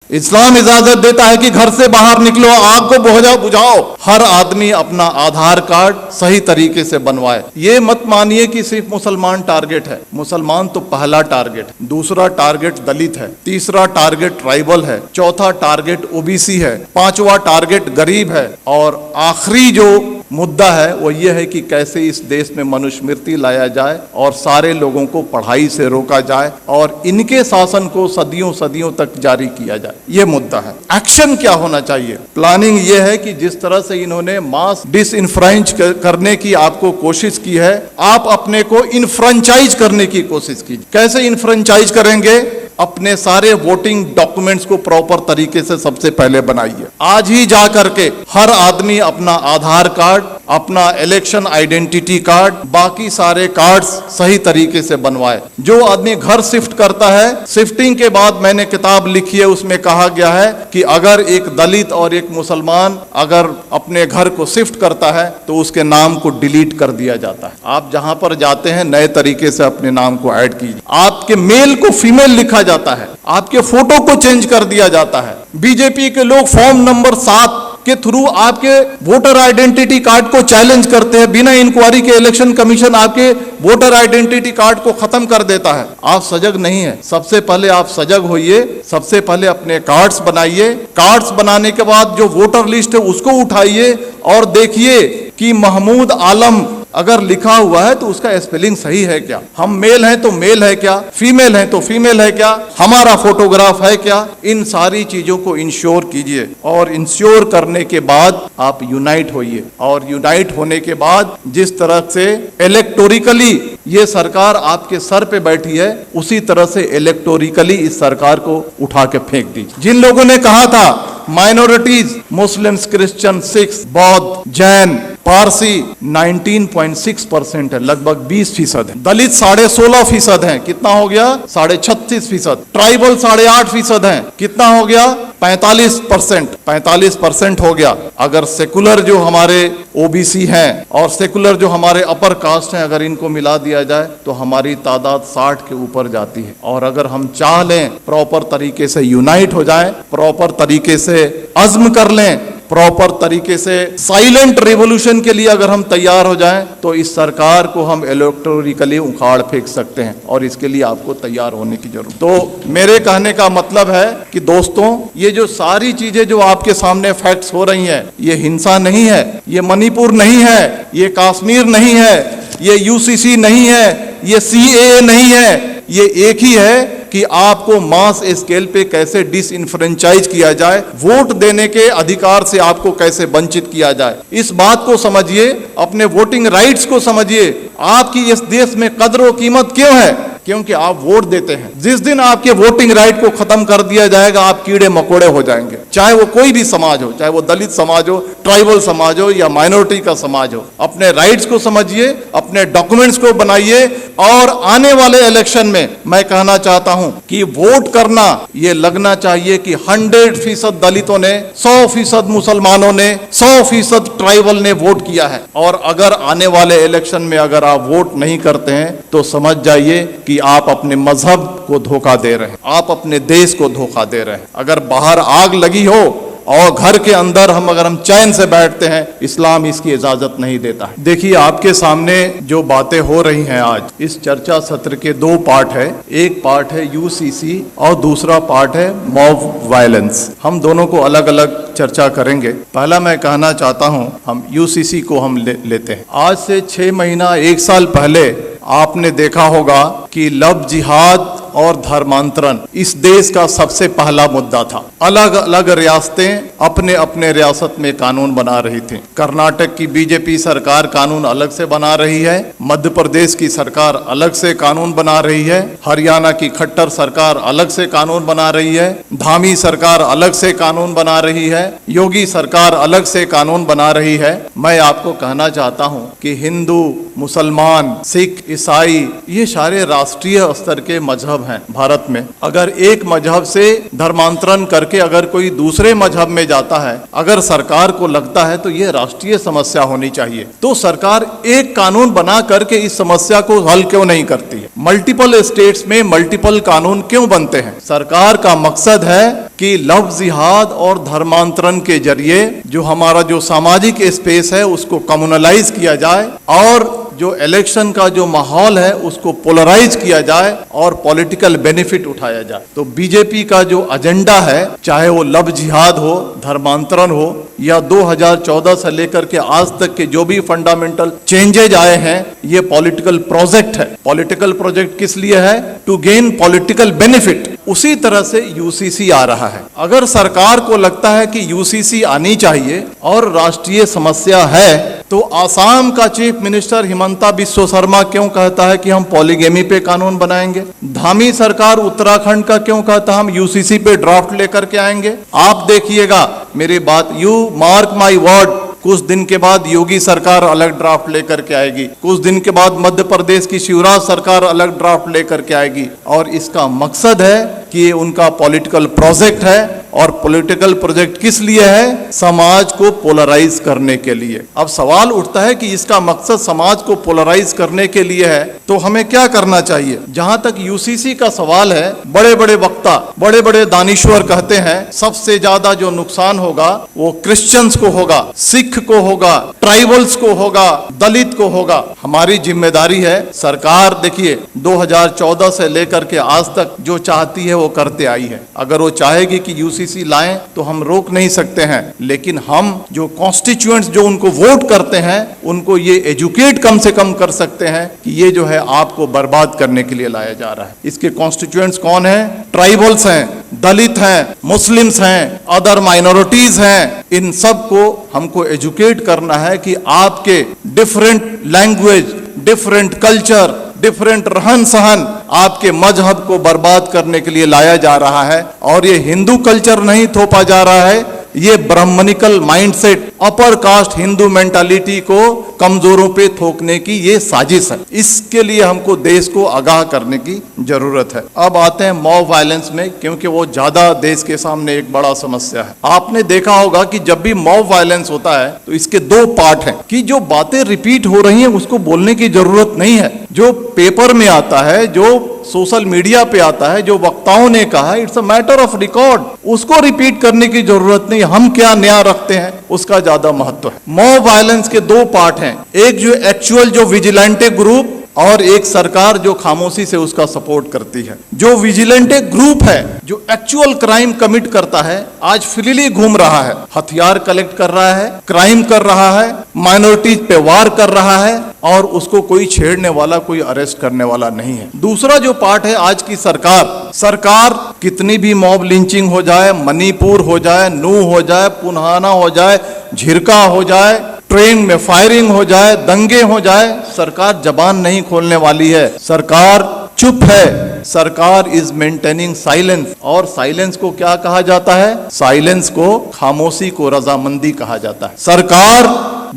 इस्लाम इजाजत देता है कि घर से बाहर निकलो, आग को बुझाओ, हर आदमी अपना आधार कार्ड सही तरीके से बनवाए। ये मत मानिए कि सिर्फ मुसलमान टारगेट है। मुसलमान तो पहला टारगेट, दूसरा टारगेट दलित है, तीसरा टारगेट ट्राइबल है, चौथा टारगेट ओबीसी है, पांचवा टारगेट गरीब है, और आखिरी जो मुद्दा है वो ये है कि कैसे इस देश में मनुस्मृति लाया जाए और सारे लोगों को पढ़ाई से रोका जाए और इनके शासन को सदियों सदियों तक जारी किया जाए। ये मुद्दा है। एक्शन क्या होना चाहिए? प्लानिंग ये है कि जिस तरह से इन्होंने मास डिसइंफ्रेंच करने की आपको कोशिश की है, आप अपने को इनफ्रेंचाइज करने की कोशिश कीजिए। कैसे इनफ्रेंचाइज करेंगे? अपने सारे वोटिंग डॉक्यूमेंट्स को प्रॉपर तरीके से सबसे पहले बनाइए। आज ही जा करके हर आदमी अपना आधार कार्ड, अपना इलेक्शन आइडेंटिटी कार्ड, बाकी सारे कार्ड्स सही तरीके से बनवाए। जो आदमी घर शिफ्ट करता है, शिफ्टिंग के बाद मैंने किताब लिखी है, उसमें कहा गया है कि अगर एक दलित और एक मुसलमान अगर अपने घर को शिफ्ट करता है तो उसके नाम को डिलीट कर दिया जाता है। आप जहां पर जाते हैं नए तरीके से अपने नाम को ऐड कीजिए। आपके मेल को फीमेल लिखा जाता है, आपके फोटो को चेंज कर दिया जाता है। बीजेपी के लोग फॉर्म नंबर 7 के थ्रू आपके वोटर आइडेंटिटी कार्ड को चैलेंज करते हैं। बिना इंक्वायरी के इलेक्शन कमीशन आपके वोटर आइडेंटिटी कार्ड को खत्म कर देता है। आप सजग नहीं है। सबसे पहले आप सजग होइए, सबसे पहले अपने कार्ड्स बनाइए। कार्ड्स बनाने के बाद जो वोटर लिस्ट है उसको उठाइए और देखिए कि महमूद आलम अगर लिखा हुआ है तो उसका स्पेलिंग सही है क्या, हम मेल हैं तो मेल है क्या, फीमेल हैं तो फीमेल है क्या, हमारा फोटोग्राफ है क्या। इन सारी चीजों को इंश्योर कीजिए और इंश्योर करने के बाद आप यूनाइट होइए। और यूनाइट होने के बाद जिस तरह से इलेक्टोरिकली ये सरकार आपके सर पे बैठी है, उसी तरह से इलेक्टोरिकली इस सरकार को उठा के फेंक दीजिए। जिन लोगों ने कहा था माइनॉरिटीज, मुस्लिम्स, क्रिश्चियन, सिख, बौद्ध, जैन, पारसी 19.6% है, लगभग 20% है। दलित 16.5% है, कितना हो गया? 36.5%। ट्राइबल 8.5% है, कितना हो गया? 45% हो गया। अगर सेकुलर जो हमारे ओबीसी हैं और सेकुलर जो हमारे अपर कास्ट हैं, अगर इनको मिला दिया जाए तो हमारी तादाद 60 के ऊपर जाती है। और अगर हम चाह लें प्रॉपर तरीके से यूनाइट हो जाएं, प्रॉपर तरीके से अज़्म कर लें, प्रॉपर तरीके से साइलेंट रिवॉल्यूशन के लिए अगर हम तैयार हो जाएं तो इस सरकार को हम इलेक्टोरिकली उखाड़ फेंक सकते हैं। और इसके लिए आपको तैयार होने की जरूरत। तो मेरे कहने का मतलब है कि दोस्तों, ये जो सारी चीजें जो आपके सामने फैक्ट्स हो रही हैं, ये हिंसा नहीं है, ये मणिपुर नहीं है, ये कश्मीर नहीं है, ये यूसीसी नहीं है, ये सीएए नहीं है। ये एक ही है कि आपको मास स्केल पे कैसे डिसइंफ्रेंचाइज किया जाए, वोट देने के अधिकार से आपको कैसे वंचित किया जाए। इस बात को समझिए, अपने वोटिंग राइट्स को समझिए। आपकी इस देश में कदर और कीमत क्यों है? क्योंकि आप वोट देते हैं। जिस दिन आपके वोटिंग राइट को खत्म कर दिया जाएगा, आप कीड़े मकोड़े हो जाएंगे। चाहे वो कोई भी समाज हो, चाहे वो दलित समाज हो, ट्राइबल समाज हो या माइनॉरिटी का समाज हो। अपने राइट्स को समझिए, अपने डॉक्यूमेंट्स को बनाइए और आने वाले इलेक्शन में मैं कहना चाहता हूं कि वोट करना ये लगना चाहिए कि 100% दलितों ने, 100% मुसलमानों ने, 100% ट्राइबल ने वोट किया है। और अगर आने वाले इलेक्शन में अगर आप वोट नहीं करते हैं तो समझ जाइए कि आप अपने मजहब को धोखा दे रहे हैं, आप अपने देश को धोखा दे रहे हैं। अगर बाहर आग लगी हो और घर के अंदर अगर हम चैन से बैठते हैं, इस्लाम इसकी इजाजत नहीं देता है। देखिए, आपके सामने जो बातें हो रही हैं आज, इस चर्चा सत्र के 2 पार्ट है। एक पार्ट है यूसीसी और दूसरा पार्ट है मॉब वायलेंस। हम दोनों को अलग अलग चर्चा करेंगे। पहला मैं कहना चाहता हूं, हम यूसीसी को हम लेते हैं। आज से 6 महीना 1 साल पहले आपने देखा होगा कि लव जिहाद और धर्मांतरण इस देश का सबसे पहला मुद्दा था। अलग अलग रियासतें अपने अपने रियासत में कानून बना रही थी। कर्नाटक की बीजेपी सरकार कानून अलग से बना रही है, मध्य प्रदेश की सरकार अलग से कानून बना रही है, हरियाणा की खट्टर सरकार अलग से कानून बना रही है, धामी सरकार अलग से कानून बना रही है, योगी सरकार अलग से कानून बना रही है। मैं आपको कहना चाहता हूं कि हिंदू, मुसलमान, सिख, ईसाई ये सारे राष्ट्रीय स्तर के मजहब हैं। हैं भारत में, अगर एक मजहब से धर्मांतरण करके अगर कोई दूसरे मजहब में जाता है, अगर सरकार को लगता है तो ये राष्ट्रीय समस्या होनी चाहिए, तो सरकार एक कानून बना करके इस समस्या को हल क्यों नहीं करती है? मल्टीपल स्टेट्स में मल्टीपल कानून क्यों बनते हैं? सरकार का मकसद है कि लव जिहाद और धर्मांतरण के जरिए जो हमारा जो सामाजिक स्पेस है उसको कम्युनलाइज किया जाए और जो इलेक्शन का जो माहौल है उसको पोलराइज किया जाए और पॉलिटिकल बेनिफिट उठाया जाए। तो बीजेपी का जो एजेंडा है, चाहे वो लव जिहाद हो, धर्मांतरण हो, या 2014 से लेकर के आज तक के जो भी फंडामेंटल चेंजेज आए हैं, ये पॉलिटिकल प्रोजेक्ट है। पॉलिटिकल प्रोजेक्ट किस लिए है? To gain political benefit. उसी तरह से यूसीसी आ रहा है। अगर सरकार को लगता है कि यूसीसी आनी चाहिए और राष्ट्रीय समस्या है, तो आसाम का चीफ मिनिस्टर हिमंता बिस्वा शर्मा क्यों कहता है कि हम पॉलीगेमी पे कानून बनाएंगे? धामी सरकार उत्तराखंड का क्यों कहता है हम यूसीसी पे ड्राफ्ट लेकर के आएंगे? आप देखिएगा मेरी बात, यू मार्क माई वर्ड, कुछ दिन के बाद योगी सरकार अलग ड्राफ्ट लेकर के आएगी, कुछ दिन के बाद मध्य प्रदेश की शिवराज सरकार अलग ड्राफ्ट लेकर के आएगी, और इसका मकसद है कि ये उनका पॉलिटिकल प्रोजेक्ट है। और पॉलिटिकल प्रोजेक्ट किस लिए है? समाज को पोलराइज करने के लिए। अब सवाल उठता है कि इसका मकसद समाज को पोलराइज करने के लिए है, तो हमें क्या करना चाहिए? जहां तक यूसीसी का सवाल है, बड़े बड़े वक्ता, बड़े बड़े दानिश्वर कहते हैं सबसे ज्यादा जो नुकसान होगा वो क्रिश्चियंस को होगा, सिख को होगा, ट्राइबल्स को होगा, दलित को होगा। हमारी जिम्मेदारी है, सरकार देखिए 2014 से लेकर के आज तक जो चाहती है वो करते आई है। अगर वो चाहेगी कि यूसीसी लाएं तो हम रोक नहीं सकते हैं, लेकिन हम जो कॉन्स्टिट्यूएंट्स जो उनको वोट करते हैं उनको ये एजुकेट कम से कम कर सकते हैं कि ये जो है आपको बर्बाद करने के लिए लाया जा रहा है। इसके कॉन्स्टिट्यूएंट्स कौन है? ट्राइबल्स हैं, दलित हैं, मुस्लिम्स हैं, अदर माइनॉरिटीज हैं। इन सब को हमको एजुकेट करना है कि आपके different language, different culture, different रहन सहन आपके मजहब को बर्बाद करने के लिए लाया जा रहा है। और ये हिंदू कल्चर नहीं थोपा जा रहा है, ये brahminical mindset, upper caste Hindu mentality को कमजोरों पे थोकने की ये साजिश है। इसके लिए हमको देश को आगाह करने की जरूरत है। अब आते हैं मॉब वायलेंस में, क्योंकि वो ज्यादा देश के सामने एक बड़ा समस्या है। आपने देखा होगा कि जब भी मॉब वायलेंस होता है तो इसके दो पार्ट हैं कि जो बातें रिपीट हो रही हैं उसको बोलने की जरूरत नहीं है। जो पेपर में आता है, जो सोशल मीडिया पे आता है, जो वक्ताओं ने कहा है, it's a matter of record, उसको रिपीट करने की जरूरत नहीं। हम क्या नया रखते हैं उसका ज्यादा महत्व है। मॉब वायलेंस के दो पार्ट हैं, एक जो एक्चुअल जो विजिलेंटे ग्रुप और एक सरकार जो खामोशी से उसका सपोर्ट करती है। जो विजिलेंटे ग्रुप है, जो एक्चुअल क्राइम कमिट करता है, आज फ्रीली घूम रहा है, हथियार कलेक्ट कर रहा है, क्राइम कर रहा है, माइनॉरिटीज पे वार कर रहा है, और उसको कोई छेड़ने वाला, कोई अरेस्ट करने वाला नहीं है। दूसरा जो पार्ट है आज की सरकार कितनी भी मॉब लिंचिंग हो जाए, मणिपुर हो जाए, नू हो जाए, पुन्हाना हो जाए, झिरका हो जाए, ट्रेन में फायरिंग हो जाए, दंगे हो जाए, सरकार जबान नहीं खोलने वाली है। सरकार चुप है। सरकार इज मेंटेनिंग साइलेंस। और साइलेंस को क्या कहा जाता है? साइलेंस को, खामोशी को रजामंदी कहा जाता है। सरकार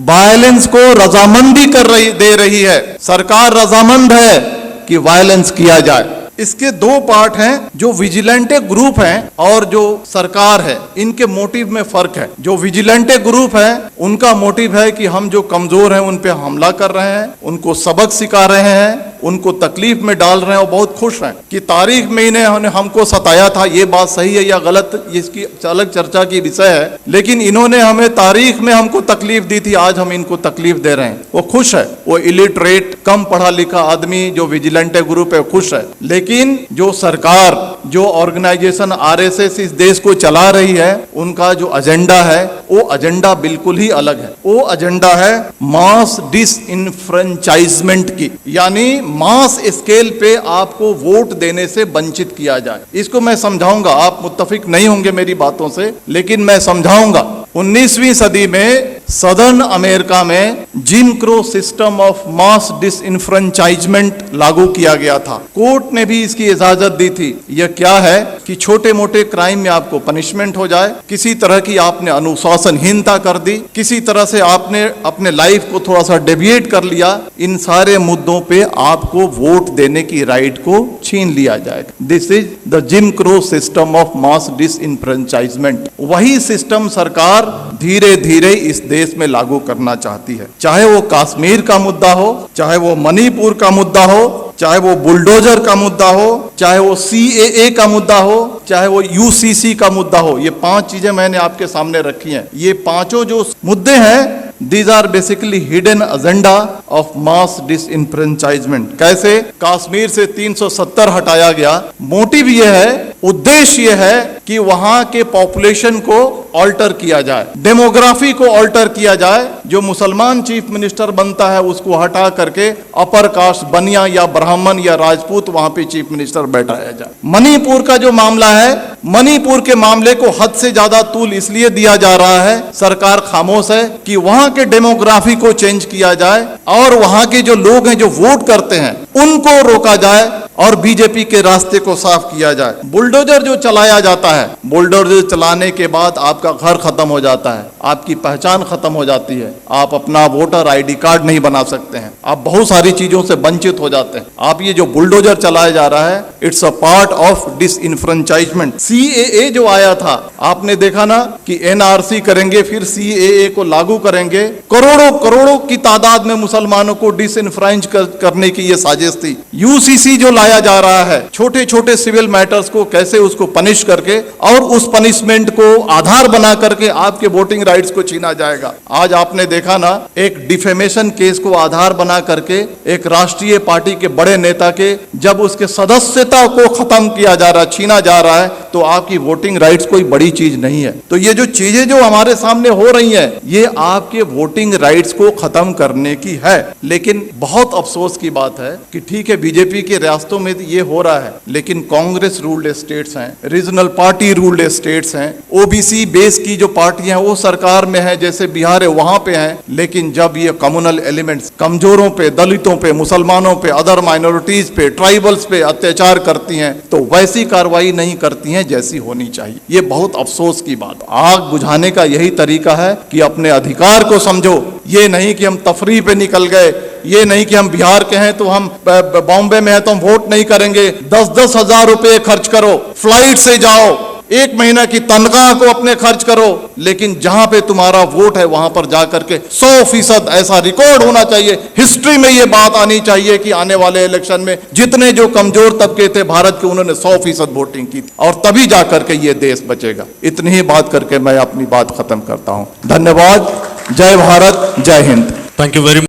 वायलेंस को रजामंदी दे रही है। सरकार रजामंद है कि वायलेंस किया जाए। इसके दो पार्ट हैं, जो विजिलेंटे ग्रुप हैं और जो सरकार है, इनके मोटिव में फर्क है। जो विजिलेंटे ग्रुप है उनका मोटिव है कि हम जो कमजोर हैं उन पे हमला कर रहे हैं, उनको सबक सिखा रहे हैं, उनको तकलीफ में डाल रहे हैं, और बहुत खुश हैं कि तारीख में इन्हें हमको सताया था। ये बात सही है या गलत, इसकी अलग चर्चा की विषय है, लेकिन इन्होंने हमें तारीख में हमको तकलीफ दी थी, आज हम इनको तकलीफ दे रहे हैं। वो खुश है, वो इलिटरेट, कम पढ़ा लिखा आदमी जो विजिलेंटे ग्रुप है खुश है। लेकिन जो सरकार, जो ऑर्गेनाइजेशन आरएसएस इस देश को चला रही है, उनका जो एजेंडा है वो एजेंडा बिल्कुल ही अलग है। वो एजेंडा है मास डिसइनफ्रेंचाइजमेंट की, यानी मास स्केल पे आपको वोट देने से वंचित किया जाए। इसको मैं समझाऊंगा, आप मुत्तफिक नहीं होंगे मेरी बातों से, लेकिन मैं समझाऊंगा। 19वीं सदी में सदर्न अमेरिका में gym crow system of mass disenfranchisement लागू किया गया था। कोर्ट ने भी इसकी इजाजत दी थी। यह क्या है कि छोटे मोटे क्राइम में आपको पनिशमेंट हो जाए, किसी तरह की आपने अनुशासनहीनता कर दी, किसी तरह से आपने अपने लाइफ को थोड़ा सा डेविएट कर लिया, इन सारे मुद्दों पे आपको वोट देने की राइट को छीन लिया जाएगा। This is the gym crow system of mass disenfranchisement. वही सिस्टम सरकार धीरे धीरे इस देश में लागू करना चाहती है। चाहे वो कश्मीर का मुद्दा हो, चाहे वो मणिपुर का मुद्दा हो, चाहे वो बुलडोजर का मुद्दा हो, चाहे वो CAA का मुद्दा हो, चाहे वो UCC का मुद्दा हो, ये 5 चीजें मैंने आपके सामने रखी हैं। ये पांचों जो मुद्दे हैं, These are basically hidden agenda of mass disenfranchisement। कैसे कश्मीर से 370 हटाया गया, मोटिव यह है, उद्देश्य यह है कि वहां के पॉपुलेशन को ऑल्टर किया जाए, डेमोग्राफी को ऑल्टर किया जाए। जो मुसलमान चीफ मिनिस्टर बनता है उसको हटा करके अपर कास्ट बनिया या ब्राह्मण या राजपूत वहां पे चीफ मिनिस्टर बैठाया जाए। मणिपुर का जो मामला है, मणिपुर के मामले को हद से ज्यादा तूल इसलिए दिया जा रहा है, सरकार खामोश है, कि वहां के डेमोग्राफी को चेंज किया जाए और वहां के जो लोग हैं जो वोट करते हैं उनको रोका जाए और बीजेपी के रास्ते को साफ किया जाए। बुलडोजर जो चलाया जाता है, बुलडोजर चलाने के बाद आपका घर खत्म हो जाता है, आपकी पहचान खत्म हो जाती है, आप अपना वोटर ID कार्ड नहीं बना सकते हैं, आप बहुत सारी चीजों से वंचित हो जाते हैं। आप ये जो बुलडोजर चलाया जा रहा है, it's a part of disenfranchisement. CAA जो आया था, आपने देखा ना कि NRC करेंगे, फिर CAA को लागू करेंगे, करोड़ों करोड़ों की तादाद में मुसलमानों को डिसइनफ्रेंच करने की ये साजिश थी। UCC जो लाया जा रहा है, छोटे छोटे सिविल मैटर्स को कैसे उसको पनिश करके और उस पनिशमेंट को आधार बना करके आपके वोटिंग राइट्स को छीना जाएगा। आज आपने देखा ना, एक डिफेमेशन केस को आधार बना करके एक राष्ट्रीय पार्टी के बड़े नेता के जब उसके सदस्यता को खत्म किया जा रहा, छीना जा रहा है, तो आपकी वोटिंग राइट्स कोई बड़ी चीज नहीं है। तो ये जो चीजें जो हमारे सामने हो रही हैं, ये आपके वोटिंग राइट्स को खत्म करने की है। लेकिन बहुत अफसोस की बात है कि ठीक है, बीजेपी के रियासतों में ये हो रहा है, लेकिन कांग्रेस रूल्ड स्टेट्स हैं, रीजनल पार्टी रूल्ड स्टेट्स हैं, OBC बेस की जो पार्टियां वो सरकार में है, जैसे बिहार है वहां पे हैं। लेकिन जब ये कम्युनल एलिमेंट्स कमजोरों पे, दलितों पे, मुसलमानों पे, अदर माइनॉरिटीज पे, ट्राइबल्स पे अत्याचार करती हैं, तो वैसी कार्रवाई नहीं करती हैं जैसी होनी चाहिए। ये बहुत अफसोस की बात। आग बुझाने का यही तरीका है कि अपने अधिकार को समझो। ये नहीं कि हम तफरीह पे निकल गए, ये नहीं कि हम बिहार के हैं तो हम बॉम्बे में हैं तो हम वोट नहीं करेंगे। 10-10 हजार रुपए खर्च करो, फ्लाइट से जाओ, 1 महीना की तनख्वाह को अपने खर्च करो, लेकिन जहां पे तुम्हारा वोट है वहां पर जाकर के 100% ऐसा रिकॉर्ड होना चाहिए, हिस्ट्री में ये बात आनी चाहिए कि आने वाले इलेक्शन में जितने जो कमजोर तबके थे भारत के, उन्होंने 100% वोटिंग की, और तभी जाकर के ये देश बचेगा। इतनी ही बात करके मैं अपनी बात खत्म करता हूं। धन्यवाद। जय भारत, जय Hind. Thank you very much.